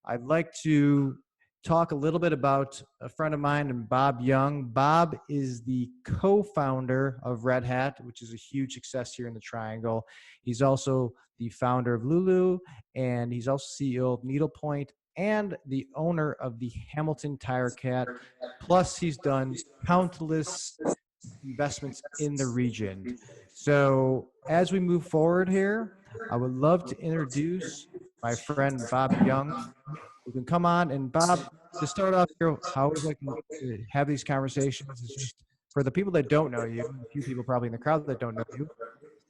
I'd like to talk a little bit about a friend of mine and Bob Young. Bob is the co-founder of RedHat, which is a huge success here in the Triangle. He's also the founder of Lulu, and he's also CEO of Needlepoint and the owner of the Hamilton Tire Cat. Plus, he's done countless investments in the region. So as we move forward here, I would love to introduce my friend Bob Young, who can come on. And Bob, to start off here, how I always like to have these conversations is just for the people that don't know you, a few people probably in the crowd that don't know you,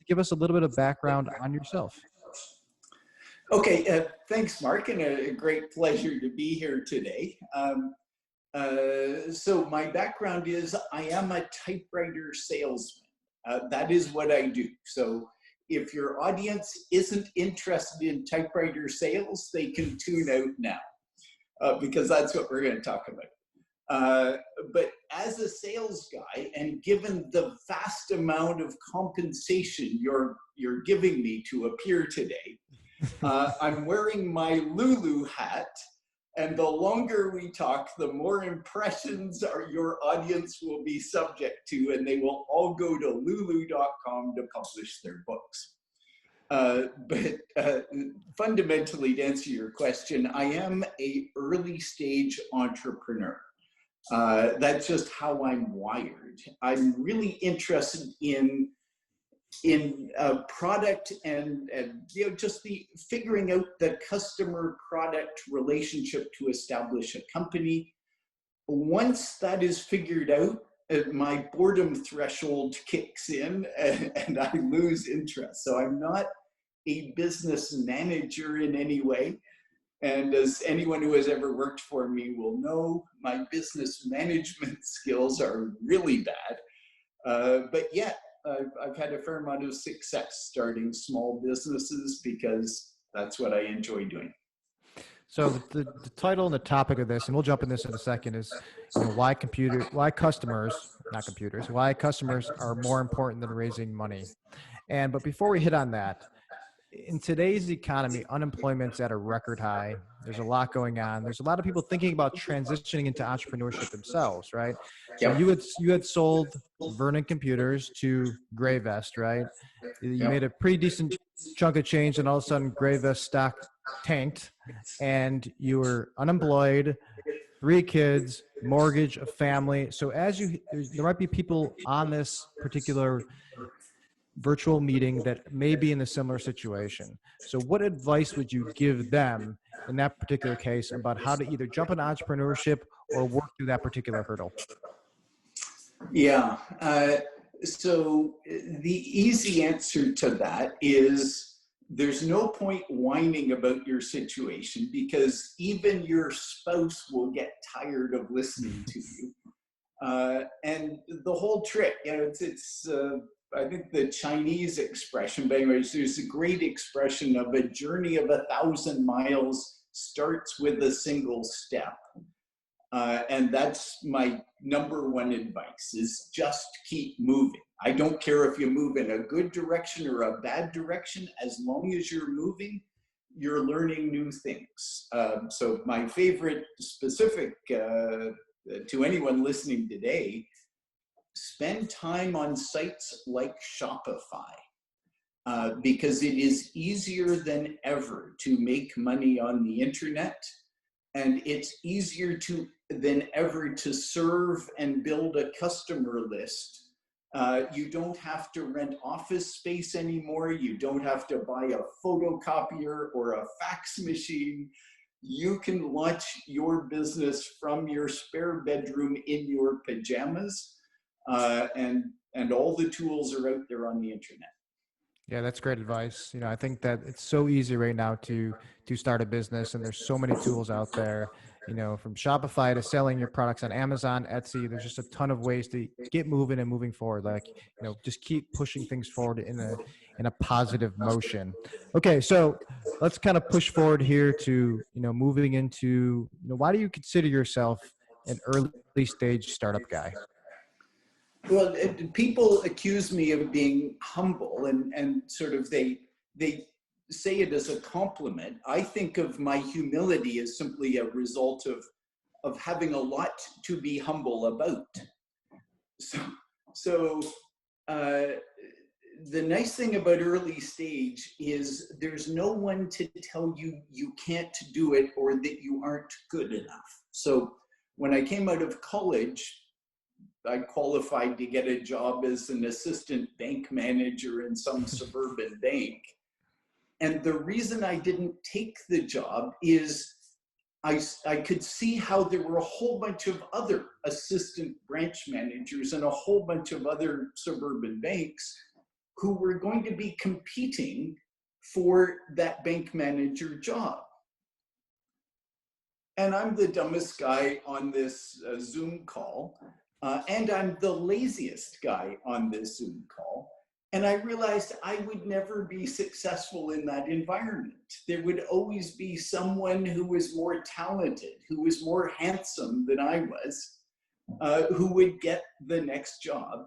give us a little bit of background on yourself. Okay, thanks, Mark, and a great pleasure to be here today. So my background is I am a typewriter salesman. That is what I do. So if your audience isn't interested in typewriter sales, they can tune out now because that's what we're going to talk about. But as a sales guy, and given the vast amount of compensation you're giving me to appear today, I'm wearing my Lulu hat. And the longer we talk, the more impressions your audience will be subject to, and they will all go to lulu.com to publish their books. But fundamentally, to answer your question, I am an early stage entrepreneur. That's just how I'm wired. I'm really interested in product and just the figuring out the customer product relationship to establish a company. Once that is figured out, my boredom threshold kicks in and I lose interest. So I'm not a business manager in any way. And as anyone who has ever worked for me will know, my business management skills are really bad. But yet, I've had a fair amount of success starting small businesses because that's what I enjoy doing. So the title and the topic of this, and we'll jump in this in a second, is why customers are more important than raising money. But before we hit on that, in today's economy, unemployment's at a record high. There's a lot going on. There's a lot of people thinking about transitioning into entrepreneurship themselves, right? Yep. So you had sold Vernon Computers to Greyvest, right? You made a pretty decent chunk of change, and all of a sudden Greyvest stock tanked, and you were unemployed, 3 kids, mortgage, a family. So there might be people on this particular virtual meeting that may be in a similar situation. So what advice would you give them in that particular case about how to either jump into entrepreneurship or work through that particular hurdle? Yeah. So the easy answer to that is there's no point whining about your situation because even your spouse will get tired of listening to you. And the whole trick, it's I think the Chinese expression, but anyways, there's a great expression of a journey of 1,000 miles starts with a single step. And that's my number one advice is just keep moving. I don't care if you move in a good direction or a bad direction, as long as you're moving, you're learning new things. So my favorite specific to anyone listening today, spend time on sites like Shopify because it is easier than ever to make money on the internet, and it's easier than ever to serve and build a customer list. You don't have to rent office space anymore. You don't have to buy a photocopier or a fax machine. You can launch your business from your spare bedroom in your pajamas. And all the tools are out there on the internet. Yeah, that's great advice. I think that it's so easy right now to start a business, and there's so many tools out there, from Shopify to selling your products on Amazon, Etsy. There's just a ton of ways to get moving and moving forward. Just keep pushing things forward in a positive motion. Okay, so let's kind of push forward here to, moving into, why do you consider yourself an early stage startup guy? Well, people accuse me of being humble and sort of they say it as a compliment. I think of my humility as simply a result of having a lot to be humble about. So the nice thing about early stage is there's no one to tell you you can't do it or that you aren't good enough. So when I came out of college, I qualified to get a job as an assistant bank manager in some suburban bank. And the reason I didn't take the job is I could see how there were a whole bunch of other assistant branch managers and a whole bunch of other suburban banks who were going to be competing for that bank manager job. And I'm the dumbest guy on this Zoom call, and I'm the laziest guy on this Zoom call. And I realized I would never be successful in that environment. There would always be someone who was more talented, who was more handsome than I was, who would get the next job.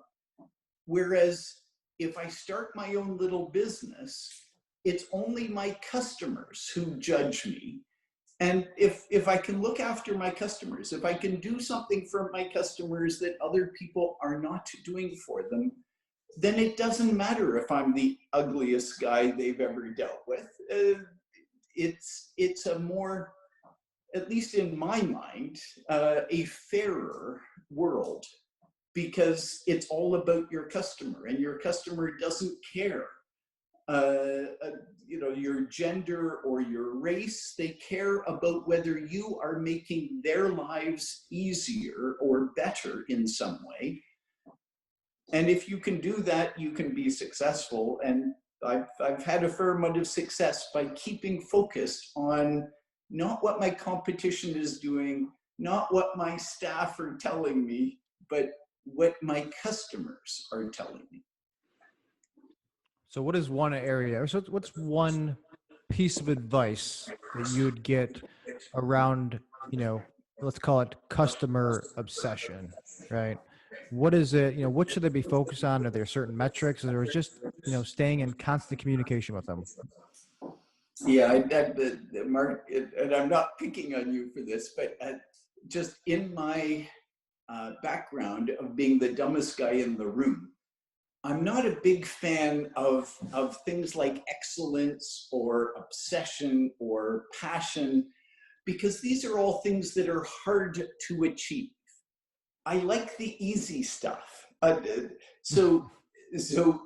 Whereas if I start my own little business, it's only my customers who judge me. And if I can look after my customers, if I can do something for my customers that other people are not doing for them, then it doesn't matter if I'm the ugliest guy they've ever dealt with. It's a more, at least in my mind, a fairer world, because it's all about your customer, and your customer doesn't care, your gender or your race. They care about whether you are making their lives easier or better in some way. And if you can do that, you can be successful. And I've had a fair amount of success by keeping focused on not what my competition is doing, not what my staff are telling me, but what my customers are telling me. So what is one area, so what's one piece of advice that you would get around, let's call it customer obsession, right? What is it, what should they be focused on? Are there certain metrics, or is just, staying in constant communication with them? Yeah, Mark, and I'm not picking on you for this, but just in my background of being the dumbest guy in the room, I'm not a big fan of things like excellence or obsession or passion, because these are all things that are hard to achieve. I like the easy stuff. So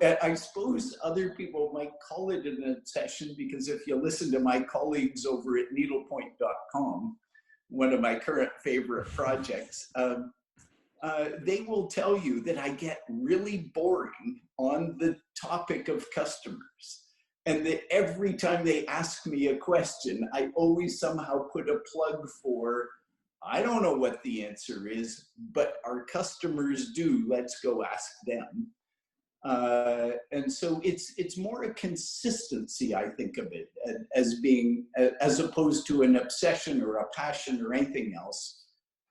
I suppose other people might call it an obsession, because if you listen to my colleagues over at needlepoint.com, one of my current favorite projects, they will tell you that I get really boring on the topic of customers. And that every time they ask me a question, I always somehow put a plug for, I don't know what the answer is, but our customers do. Let's go ask them. And so it's more a consistency, I think of it, as being, as opposed to an obsession or a passion or anything else.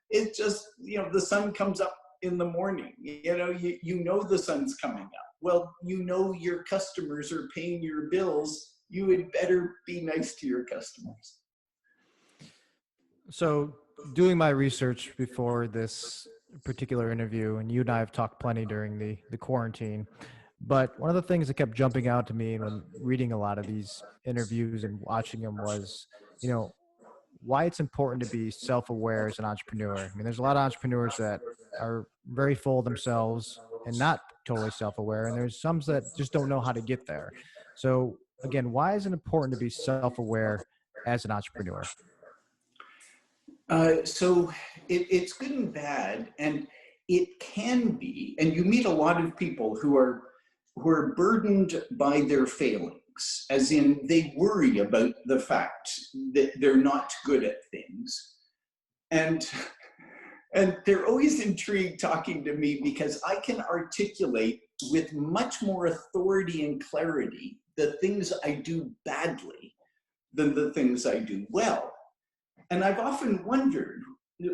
It's just, the sun comes up in the morning, you know the sun's coming up. Well, your customers are paying your bills. You had better be nice to your customers. So doing my research before this particular interview, and you and I have talked plenty during the quarantine, but one of the things that kept jumping out to me when reading a lot of these interviews and watching them was, why it's important to be self-aware as an entrepreneur. I mean, there's a lot of entrepreneurs that are very full of themselves and not totally self-aware, and there's some that just don't know how to get there. So again, why is it important to be self-aware as an entrepreneur? So it's good and bad, and it can be, and you meet a lot of people who are burdened by their failings, as in they worry about the fact that they're not good at things. And they're always intrigued talking to me, because I can articulate with much more authority and clarity the things I do badly than the things I do well. And I've often wondered,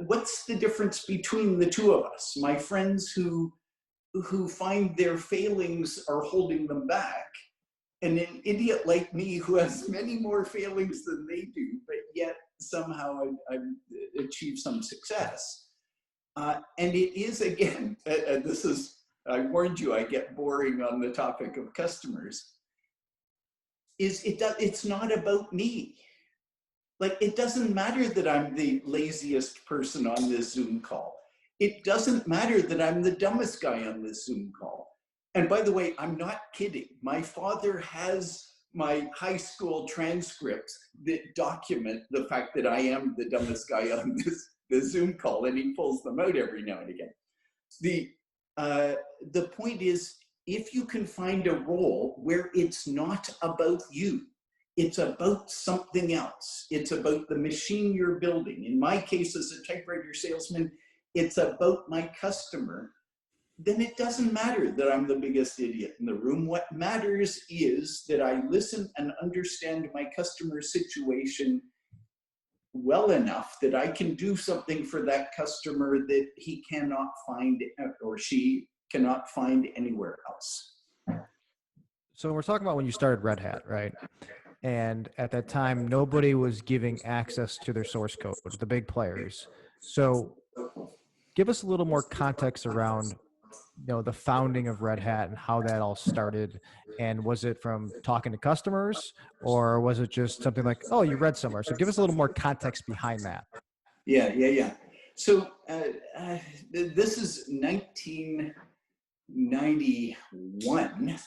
what's the difference between the two of us? My friends who find their failings are holding them back, and an idiot like me who has many more failings than they do, but yet somehow I've achieved some success. And it is, again, this is, I warned you, I get boring on the topic of customers, it's not about me. Like, it doesn't matter that I'm the laziest person on this Zoom call. It doesn't matter that I'm the dumbest guy on this Zoom call. And by the way, I'm not kidding. My father has my high school transcripts that document the fact that I am the dumbest guy on this Zoom call, and he pulls them out every now and again. The point is, if you can find a role where it's not about you, it's about something else. It's about the machine you're building. In my case, as a typewriter salesman, it's about my customer. Then it doesn't matter that I'm the biggest idiot in the room. What matters is that I listen and understand my customer's situation well enough that I can do something for that customer that he cannot find, or she cannot find anywhere else. So we're talking about when you started RedHat, right? And at that time, nobody was giving access to their source code, the big players. So give us a little more context around, the founding of RedHat and how that all started. And was it from talking to customers, or was it just something like, oh, you read somewhere? So give us a little more context behind that. Yeah. So this is 1991.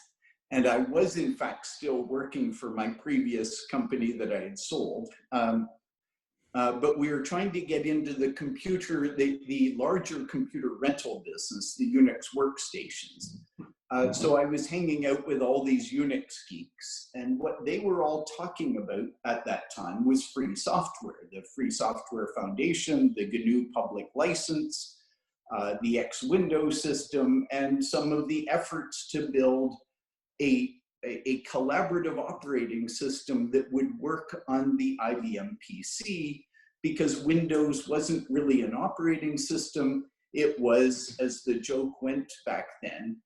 And I was, in fact, still working for my previous company that I had sold. But we were trying to get into the the larger computer rental business, the Unix workstations. So I was hanging out with all these Unix geeks, and what they were all talking about at that time was free software, the Free Software Foundation, the GNU public license, the X Windows system, and some of the efforts to build a collaborative operating system that would work on the IBM PC, because Windows wasn't really an operating system. It was, as the joke went back then,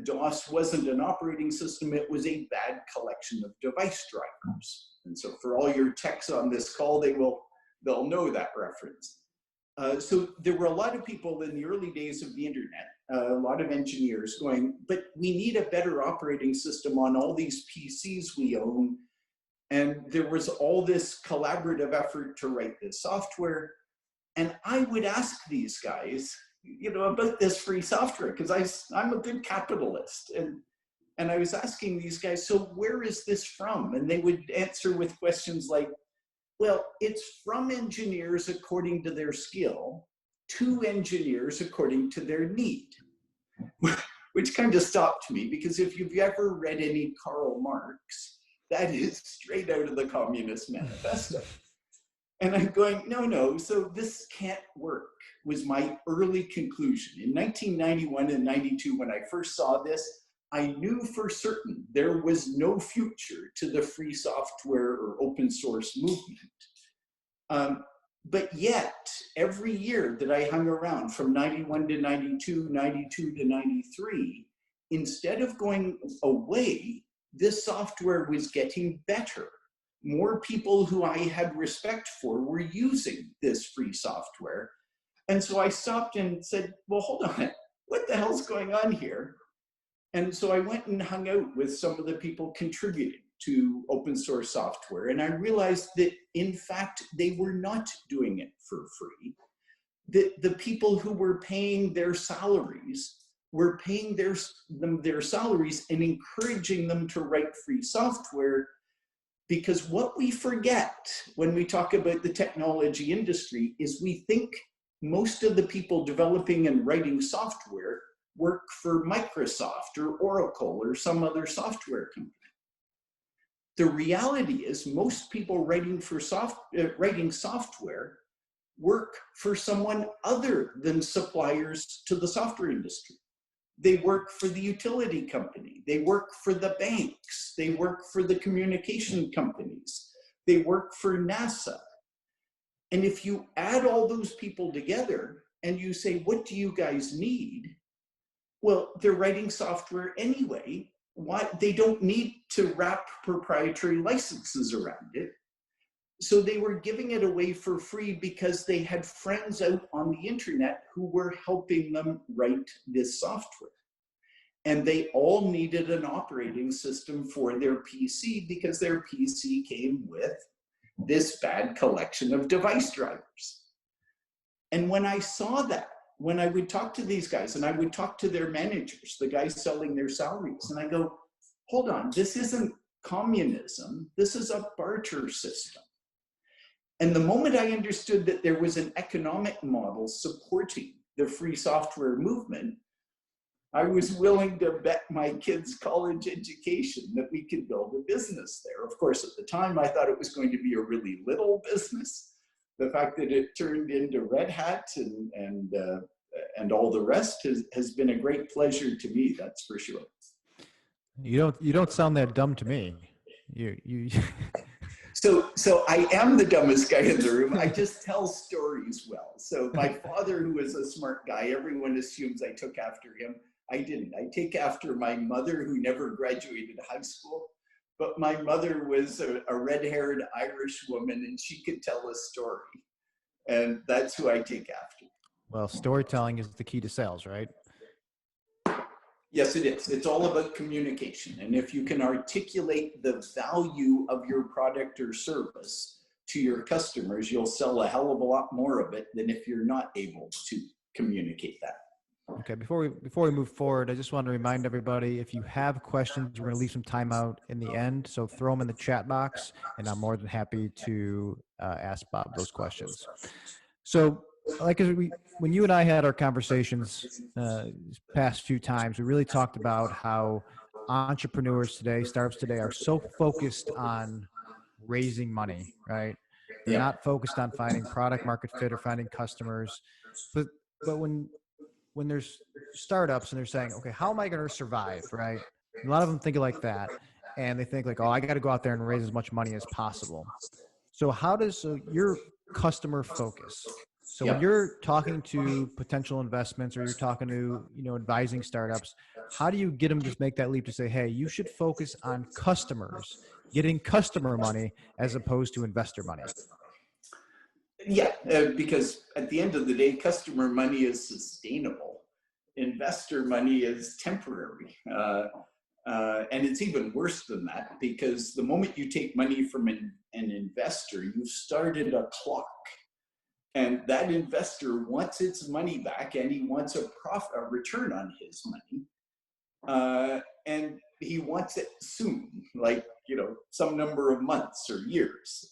DOS wasn't an operating system, it was a bad collection of device drivers. And so for all your techs on this call, they'll know that reference. So there were a lot of people in the early days of the internet, a lot of engineers going, but we need a better operating system on all these PCs we own. And there was all this collaborative effort to write this software. And I would ask these guys, about this free software, because I'm a good capitalist. And I was asking these guys, so where is this from? And they would answer with questions like, well, it's from engineers according to their skill, to engineers according to their need, which kind of stopped me, because if you've ever read any Karl Marx, that is straight out of the Communist Manifesto. And I'm going, no, so this can't work, was my early conclusion. In 1991 and 92, when I first saw this, I knew for certain there was no future to the free software or open source movement. But yet, every year that I hung around from 91 to 92, 92 to 93, instead of going away, this software was getting better. More people who I had respect for were using this free software. And so I stopped and said, well, hold on, what the hell's going on here? And so I went and hung out with some of the people contributing to open source software. And I realized that, in fact, they were not doing it for free. The people who were paying their salaries were paying their salaries and encouraging them to write free software. Because what we forget when we talk about the technology industry is we think most of the people developing and writing software work for Microsoft or Oracle or some other software company. The reality is most people writing software work for someone other than suppliers to the software industry. They work for the utility company. They work for the banks. They work for the communication companies. They work for NASA. And if you add all those people together and you say, what do you guys need? Well, they're writing software anyway. why they don't need to wrap proprietary licenses around it. So they were giving it away for free because they had friends out on the internet who were helping them write this software. And they all needed an operating system for their PC because their PC came with this bad collection of device drivers. And when I saw that, when I would talk to these guys and I would talk to their managers, the guys selling their salaries, and I go, hold on, this isn't communism, this is a barter system. And the moment I understood that there was an economic model supporting the free software movement, I was willing to bet my kids' college education that we could build a business there. Of course, at the time, I thought it was going to be a really little business. The fact that it turned into RedHat and all the rest has been a great pleasure to me, that's for sure. You don't sound that dumb to me. You So I am the dumbest guy in the room. I just tell stories well. So my father, who was a smart guy, everyone assumes I took after him. I didn't. I take after my mother, who never graduated high school. But my mother was a red-haired Irish woman, and she could tell a story. And that's who I take after. Well, storytelling is the key to sales, right? Yes, it is. It's all about communication. And if you can articulate the value of your product or service to your customers, you'll sell a hell of a lot more of it than if you're not able to communicate that. Okay, before we move forward, I just want to remind everybody, if you have questions, we're going to leave some time out in the end. So throw them in the chat box, and I'm more than happy to ask Bob those questions. So, like when you and I had our conversations past few times, we really talked about how entrepreneurs today, startups today, are so focused on raising money, right? They're not focused on finding product market fit or finding customers. But when there's startups and they're saying, okay, how am I going to survive, right? A lot of them think like that. And they think like, oh, I got to go out there and raise as much money as possible. So your customer focus. So when you're talking to potential investments or you're talking to, advising startups, how do you get them to make that leap to say, hey, you should focus on customers, getting customer money as opposed to investor money? Yeah, because at the end of the day, customer money is sustainable. Investor money is temporary. And it's even worse than that, because the moment you take money from an investor, you've started a clock. And that investor wants its money back, and he wants a return on his money. And he wants it soon, like, some number of months or years.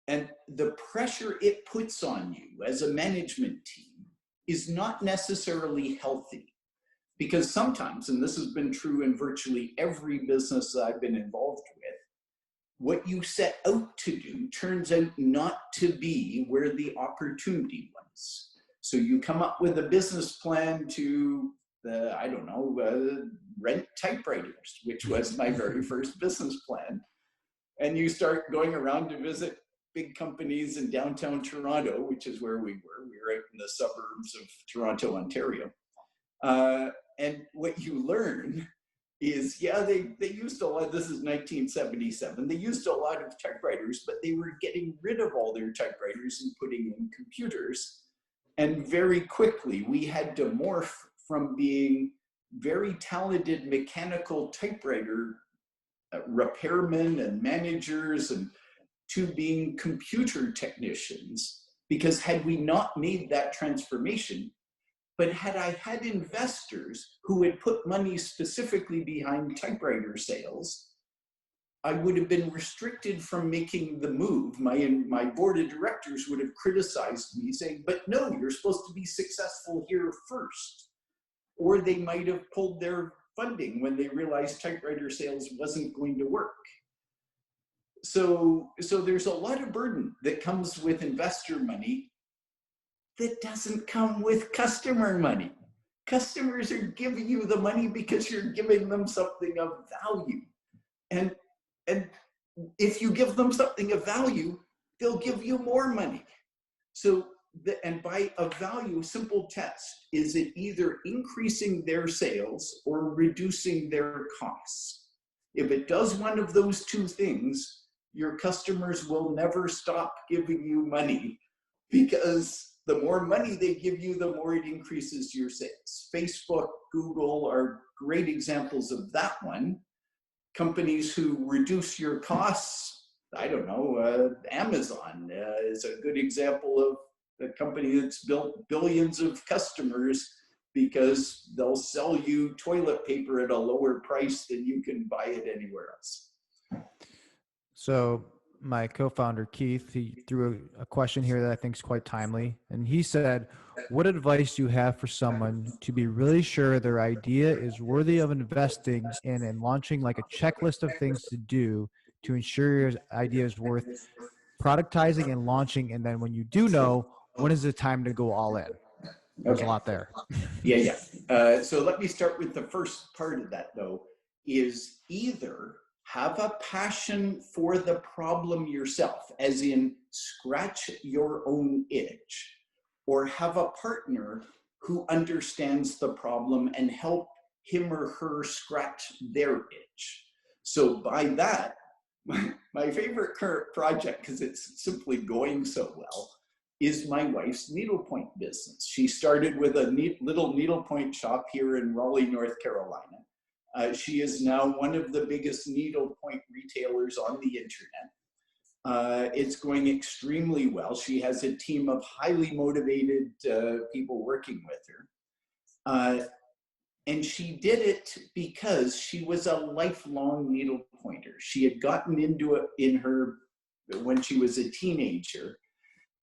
And the pressure it puts on you as a management team is not necessarily healthy, because sometimes, and this has been true in virtually every business that I've been involved with, what you set out to do turns out not to be where the opportunity was. So you come up with a business plan to, rent typewriters, which was my very first business plan. And you start going around to visit big companies in downtown Toronto, which is where we were. We were out in the suburbs of Toronto, Ontario. And what you learn is, they used a lot, this is 1977, they used a lot of typewriters, but they were getting rid of all their typewriters and putting in computers. And very quickly, we had to morph from being very talented mechanical typewriter repairmen and managers and to being computer technicians, because had we not made that transformation, but had I had investors who had put money specifically behind typewriter sales, I would have been restricted from making the move. My board of directors would have criticized me, saying, but no, you're supposed to be successful here first. Or they might have pulled their funding when they realized typewriter sales wasn't going to work. So there's a lot of burden that comes with investor money that doesn't come with customer money. Customers are giving you the money because you're giving them something of value. And if you give them something of value, they'll give you more money. So and by a value, simple test, is it either increasing their sales or reducing their costs? If it does one of those two things, your customers will never stop giving you money, because the more money they give you, the more it increases your sales. Facebook, Google are great examples of that one. Companies who reduce your costs, I don't know, Amazon is a good example of a company that's built billions of customers because they'll sell you toilet paper at a lower price than you can buy it anywhere else. So my co-founder, Keith, he threw a question here that I think is quite timely. And he said, what advice do you have for someone to be really sure their idea is worthy of investing in and launching, like a checklist of things to do to ensure your idea is worth productizing and launching? And then when you do know, when is the time to go all in? There's a lot there. Yeah. So let me start with the first part of that, though, is either have a passion for the problem yourself, as in scratch your own itch, or have a partner who understands the problem and help him or her scratch their itch. So by that, my favorite current project, because it's simply going so well, is my wife's needlepoint business. She started with a little needlepoint shop here in Raleigh, North Carolina. She is now one of the biggest needlepoint retailers on the internet. It's going extremely well. She has a team of highly motivated people working with her. And she did it because she was a lifelong needlepointer. She had gotten into it when she was a teenager.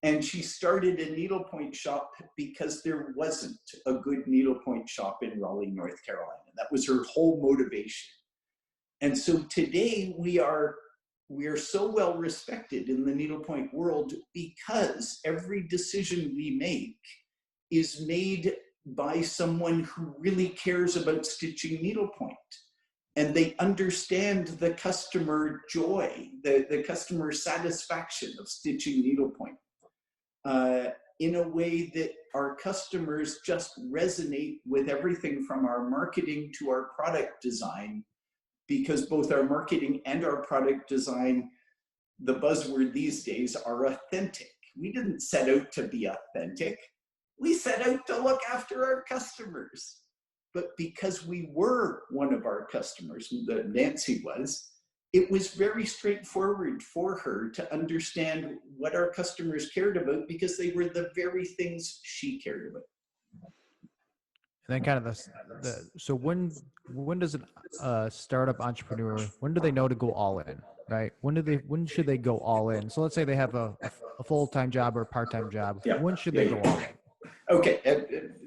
And she started a needlepoint shop because there wasn't a good needlepoint shop in Raleigh, North Carolina. That was her whole motivation. And so today we are so well respected in the needlepoint world because every decision we make is made by someone who really cares about stitching needlepoint. And they understand the customer joy, the customer satisfaction of stitching needlepoint. In a way that our customers just resonate with everything from our marketing to our product design, because both our marketing and our product design, the buzzword these days, are authentic. We didn't set out to be authentic. We set out to look after our customers. But because we were one of our customers, Nancy was, it was very straightforward for her to understand what our customers cared about because they were the very things she cared about. And then kind of so when does a startup entrepreneur, when do they know to go all in, right? When should they go all in? So let's say they have a full-time job or a part-time job. Yeah. When should they go all in? Okay,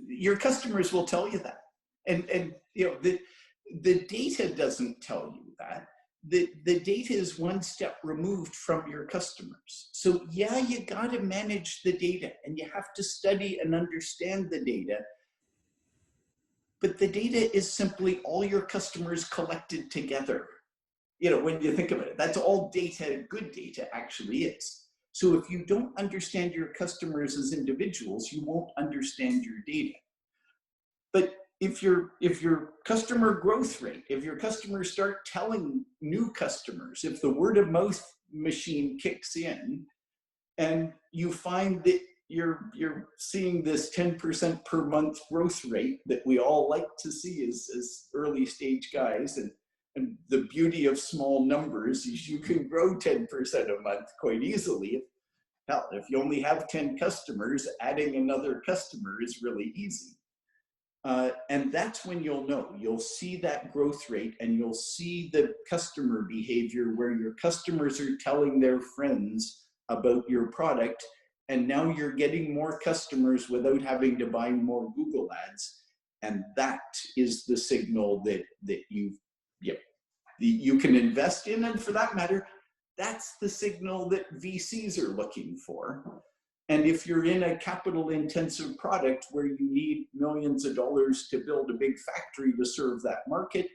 your customers will tell you that. And you know, the data doesn't tell you that. The data is one step removed from your customers. So yeah, you got to manage the data and you have to study and understand the data. But the data is simply all your customers collected together. You know, when you think about it, that's all data, good data actually is. So if you don't understand your customers as individuals, you won't understand your data. But if your customer growth rate, if your customers start telling new customers, if the word of mouth machine kicks in and you find that you're seeing this 10% per month growth rate that we all like to see as early stage guys, and the beauty of small numbers is you can grow 10% a month quite easily. Hell, if you only have 10 customers, adding another customer is really easy. And that's when you'll see that growth rate and you'll see the customer behavior where your customers are telling their friends about your product. And now you're getting more customers without having to buy more Google ads. And that is the signal that you can invest in. And for that matter, that's the signal that VCs are looking for. And if you're in a capital intensive product where you need millions of dollars to build a big factory to serve that market,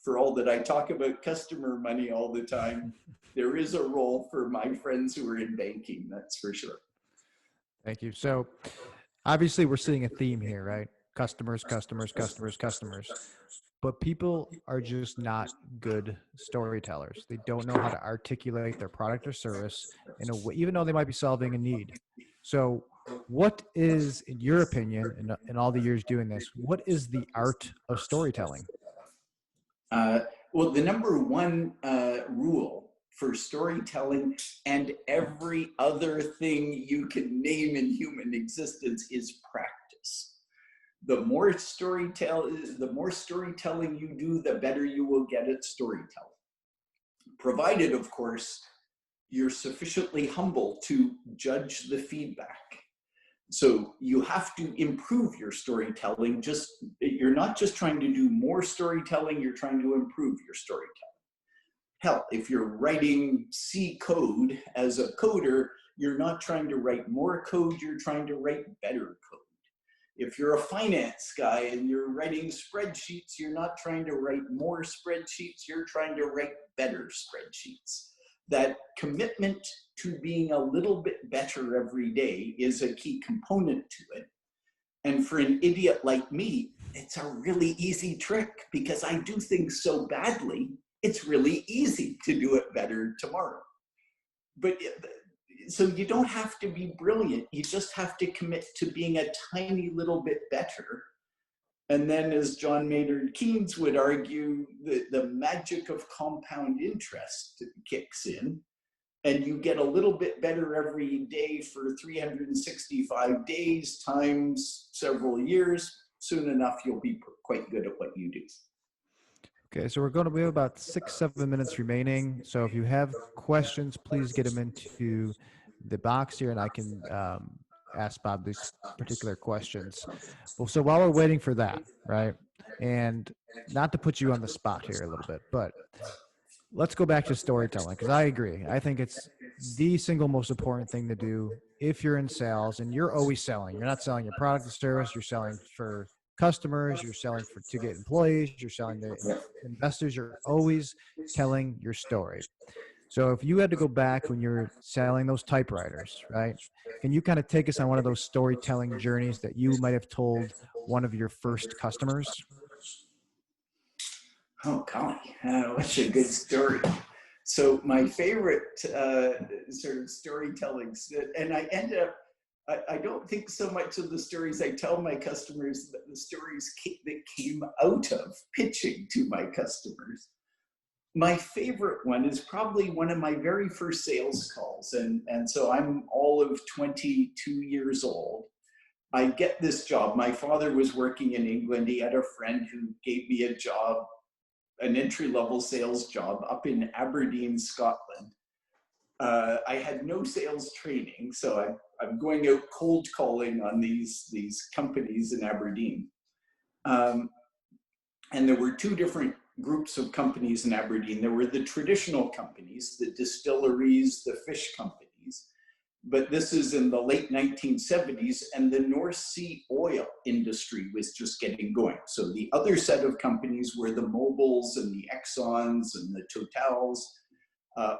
for all that I talk about customer money all the time, there is a role for my friends who are in banking, that's for sure. Thank you. So obviously we're seeing a theme here, right? Customers, customers, customers, customers. But people are just not good storytellers. They don't know how to articulate their product or service in a way, even though they might be solving a need. So, what is, in your opinion, in all the years doing this, what is the art of storytelling? Uh, well, the number one rule for storytelling and every other thing you can name in human existence is practice. The more storytelling you do, the better you will get at storytelling. Provided, of course, you're sufficiently humble to judge the feedback. So you have to improve your storytelling. You're not just trying to do more storytelling, you're trying to improve your storytelling. Hell, if you're writing C code as a coder, you're not trying to write more code, you're trying to write better code. If you're a finance guy and you're writing spreadsheets, you're not trying to write more spreadsheets, you're trying to write better spreadsheets. That commitment to being a little bit better every day is a key component to it. And for an idiot like me, it's a really easy trick because I do things so badly, it's really easy to do it better tomorrow. But so you don't have to be brilliant, you just have to commit to being a tiny little bit better. And then, as John Maynard Keynes would argue, the magic of compound interest kicks in, and you get a little bit better every day for 365 days times several years. Soon enough, you'll be quite good at what you do. Okay, so we have about 6-7 minutes remaining. So if you have questions, please get them into the box here, and I can ask Bob these particular questions. Well, so while we're waiting for that, right, and not to put you on the spot here a little bit, but let's go back to storytelling, because I agree. I think it's the single most important thing to do if you're in sales, and you're always selling. You're not selling your product or service. You're selling for customers. You're selling to get employees. You're selling to investors. You're always telling your story. So if you had to go back when you're selling those typewriters, right? Can you kind of take us on one of those storytelling journeys that you might have told one of your first customers? Oh, golly, what's a good story? So my favorite sort of storytelling, and I end up, I don't think so much of the stories I tell my customers, but the stories that came out of pitching to my customers. My favorite one is probably one of my very first sales calls. And so I'm all of 22 years old. I get this job. My father was working in England. He had a friend who gave me a job, an entry-level sales job up in Aberdeen, Scotland. I had no sales training, so I'm going out cold calling on these companies in Aberdeen. And there were two different groups of companies in Aberdeen. There were the traditional companies, the distilleries, the fish companies. But this is in the late 1970s, and the North Sea oil industry was just getting going. So the other set of companies were the Mobiles and the Exxons and the Totals,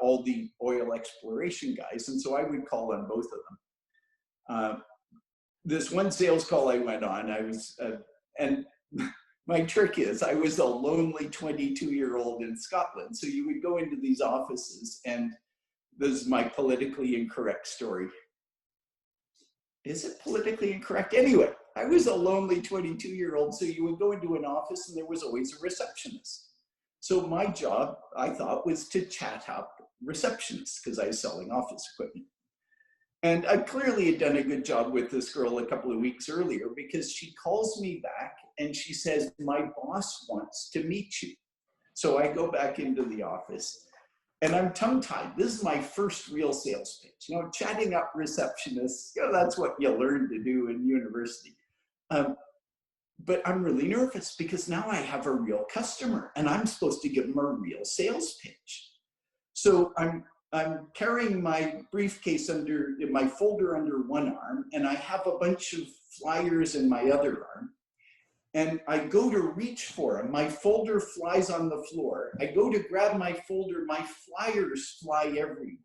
all the oil exploration guys. And so I would call on both of them. This one sales call I went on, and my trick is I was a lonely 22-year-old in Scotland. So you would go into these offices, and this is my politically incorrect story. Is it politically incorrect? Anyway, I was a lonely 22-year-old, so you would go into an office and there was always a receptionist. So my job, I thought, was to chat up receptionists because I was selling office equipment. And I clearly had done a good job with this girl a couple of weeks earlier, because she calls me back and she says, my boss wants to meet you. So I go back into the office. And I'm tongue-tied. This is my first real sales pitch. You know, chatting up receptionists, you know, that's what you learn to do in university. But I'm really nervous because now I have a real customer and I'm supposed to give them a real sales pitch. So I'm carrying my briefcase under my folder under one arm, and I have a bunch of flyers in my other arm. And I go to reach for them. My folder flies on the floor. I go to grab my folder. My flyers fly everywhere.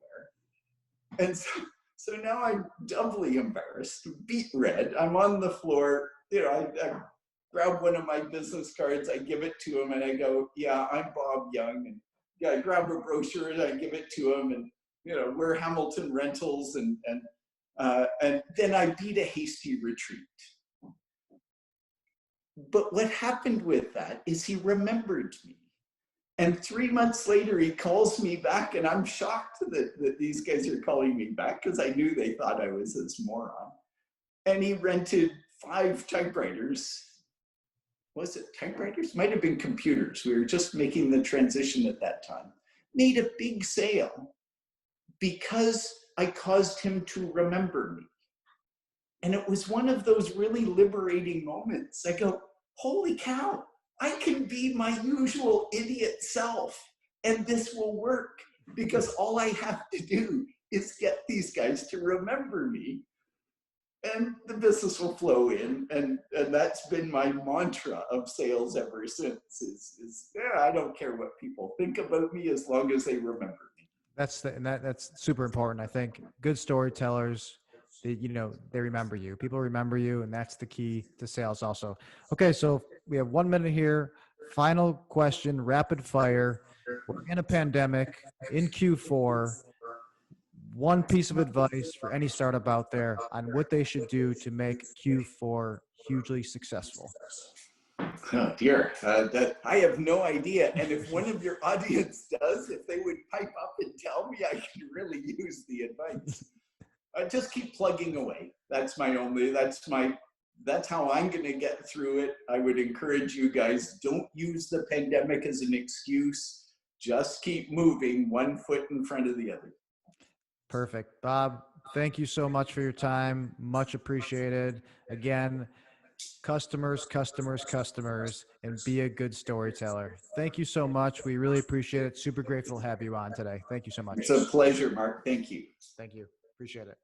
And so So now I'm doubly embarrassed, beet red. I'm on the floor. I grab one of my business cards, I give it to him, and I go, "Yeah, I'm Bob Young." And yeah, I grab a brochure and I give it to him, and we're Hamilton Rentals, and then I beat a hasty retreat. But what happened with that is he remembered me. And 3 months later, he calls me back, and I'm shocked that these guys are calling me back because I knew they thought I was this moron. And he rented 5 typewriters. Was it typewriters? Might have been computers. We were just making the transition at that time. Made a big sale because I caused him to remember me. And it was one of those really liberating moments. I go, holy cow, I can be my usual idiot self, and this will work because all I have to do is get these guys to remember me, and the business will flow in. And that's been my mantra of sales ever since is I don't care what people think about me as long as they remember me. That's super important. I think good storytellers, they remember you. People remember you, and that's the key to sales also. Okay, so we have 1 minute here. Final question, rapid fire. We're in a pandemic in Q4. One piece of advice for any startup out there on what they should do to make Q4 hugely successful. Oh dear, I have no idea. And if one of your audience does, if they would pipe up and tell me, I could really use the advice. Just keep plugging away. That's how I'm going to get through it. I would encourage you guys, don't use the pandemic as an excuse. Just keep moving, one foot in front of the other. Perfect. Bob, thank you so much for your time. Much appreciated. Again, customers, and be a good storyteller. Thank you so much. We really appreciate it. Super grateful to have you on today. Thank you so much. It's a pleasure, Mark. Thank you. Thank you. Appreciate it.